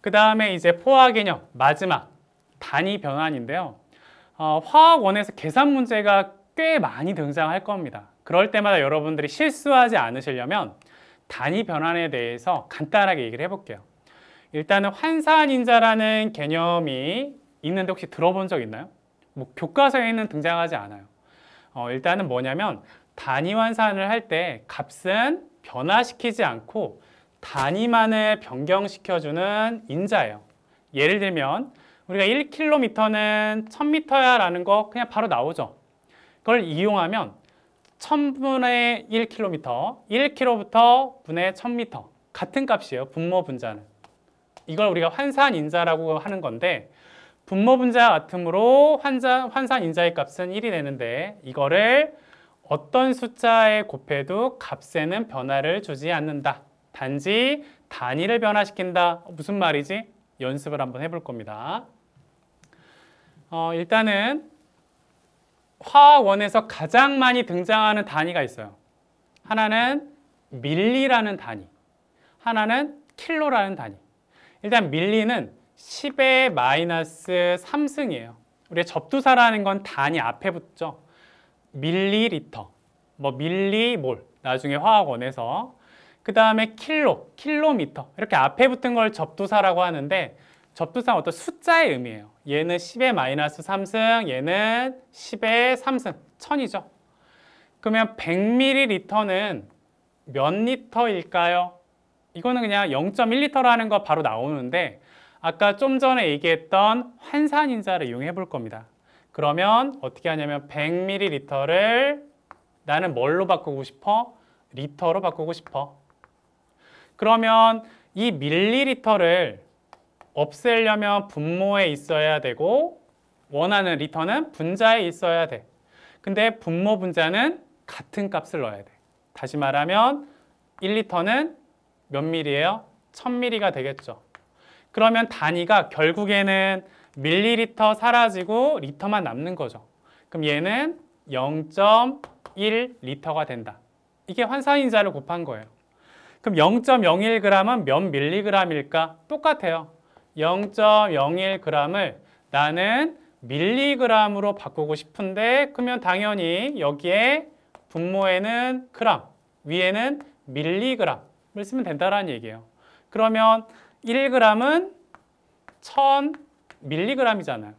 그 다음에 이제 포화 개념 마지막 단위 변환인데요. 화학원에서 계산 문제가 꽤 많이 등장할 겁니다. 그럴 때마다 여러분들이 실수하지 않으시려면 단위 변환에 대해서 간단하게 얘기를 해볼게요. 일단은 환산인자라는 개념이 있는데 혹시 들어본 적 있나요? 뭐 교과서에는 등장하지 않아요. 일단은 뭐냐면 단위 환산을 할 때 값은 변화시키지 않고 단위만을 변경시켜주는 인자예요. 예를 들면 우리가 1km는 1000m야 라는 거 그냥 바로 나오죠. 그걸 이용하면 1000분의 1km, 1km부터 분의 1000m 같은 값이에요. 분모 분자는. 이걸 우리가 환산인자라고 하는 건데 분모 분자 같으므로 환산인자의 값은 1이 되는데 이거를 어떤 숫자에 곱해도 값에는 변화를 주지 않는다. 단지 단위를 변화시킨다. 무슨 말이지? 연습을 한번 해볼 겁니다. 일단은 화학원에서 가장 많이 등장하는 단위가 있어요. 하나는 밀리라는 단위, 하나는 킬로라는 단위. 일단 밀리는 10의 마이너스 3승이에요. 우리가 접두사라는 건 단위 앞에 붙죠. 밀리리터, 뭐 밀리몰, 나중에 화학원에서. 그 다음에 킬로미터 이렇게 앞에 붙은 걸 접두사라고 하는데 접두사는 어떤 숫자의 의미예요. 얘는 10의 마이너스 3승, 얘는 10의 3승, 1000이죠. 그러면 100ml는 몇 리터일까요? 이거는 그냥 0.1리터라는 거 바로 나오는데 아까 좀 전에 얘기했던 환산인자를 이용해 볼 겁니다. 그러면 어떻게 하냐면 100ml를 나는 뭘로 바꾸고 싶어? 리터로 바꾸고 싶어. 그러면 이 밀리리터를 없애려면 분모에 있어야 되고 원하는 리터는 분자에 있어야 돼. 근데 분모 분자는 같은 값을 넣어야 돼. 다시 말하면 1리터는 몇 밀리예요? 1000ml가 되겠죠. 그러면 단위가 결국에는 밀리리터 사라지고 리터만 남는 거죠. 그럼 얘는 0.1리터가 된다. 이게 환산인자를 곱한 거예요. 그럼 0.01g은 몇 밀리그램일까? 똑같아요. 0.01g을 나는 밀리그램으로 바꾸고 싶은데 그러면 당연히 여기에 분모에는 그램, 위에는 밀리그램을 쓰면 된다는 얘기예요. 그러면 1g은 1000mg이잖아요.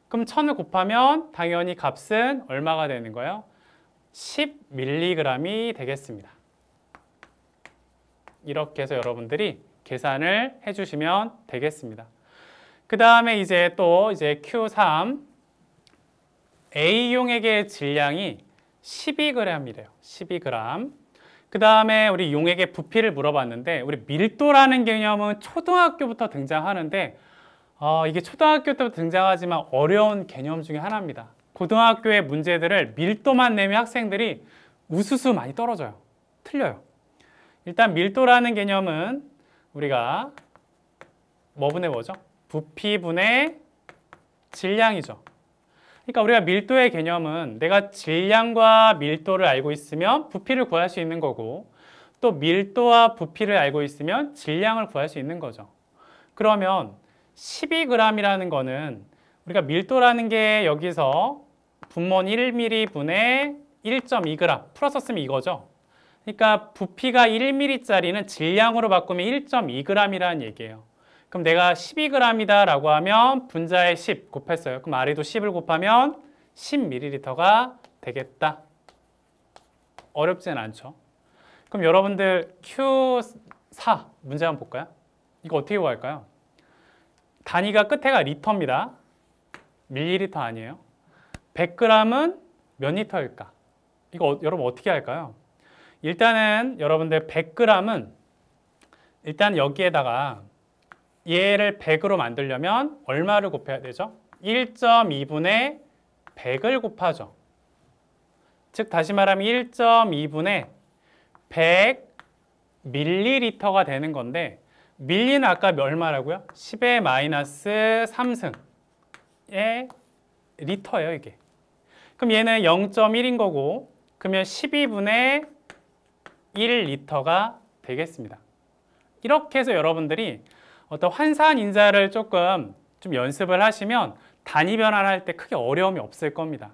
그럼 1000을 곱하면 당연히 값은 얼마가 되는 거예요? 10mg이 되겠습니다. 이렇게 해서 여러분들이 계산을 해주시면 되겠습니다. 그 다음에 이제 또 Q3 A용액의 질량이 12g이래요. 12g. 그 다음에 우리 용액의 부피를 물어봤는데 우리 밀도라는 개념은 초등학교부터 등장하는데 이게 초등학교 때부터 등장하지만 어려운 개념 중에 하나입니다. 고등학교의 문제들을 밀도만 내면 학생들이 우수수 많이 떨어져요. 틀려요. 일단 밀도라는 개념은 우리가 뭐분의 뭐죠? 부피분의 질량이죠. 그러니까 우리가 밀도의 개념은 내가 질량과 밀도를 알고 있으면 부피를 구할 수 있는 거고 또 밀도와 부피를 알고 있으면 질량을 구할 수 있는 거죠. 그러면 12g이라는 거는 우리가 밀도라는 게 여기서 분모는 1mm 분의 1.2g 풀었었으면 이거죠. 그러니까 부피가 1mm짜리는 질량으로 바꾸면 1.2g이라는 얘기예요. 그럼 내가 12g이다 라고 하면 분자에 10 곱했어요. 그럼 아래도 10을 곱하면 10ml가 되겠다. 어렵진 않죠. 그럼 여러분들 Q4 문제 한번 볼까요? 이거 어떻게 구할까요? 단위가 끝에가 리터입니다. 밀리리터 아니에요. 100g은 몇 리터일까? 이거 여러분 어떻게 할까요? 일단은 여러분들 100g은 일단 여기에다가 얘를 100으로 만들려면 얼마를 곱해야 되죠? 1.2분의 100을 곱하죠. 즉 다시 말하면 1.2분의 100 밀리리터가 되는 건데 밀리는 아까 얼마라고요? 10의 마이너스 3승의 리터예요 이게. 그럼 얘는 0.1인 거고 그러면 12분의 1리터가 되겠습니다. 이렇게 해서 여러분들이 어떤 환산 인자를 조금 좀 연습을 하시면 단위 변환할 때 크게 어려움이 없을 겁니다.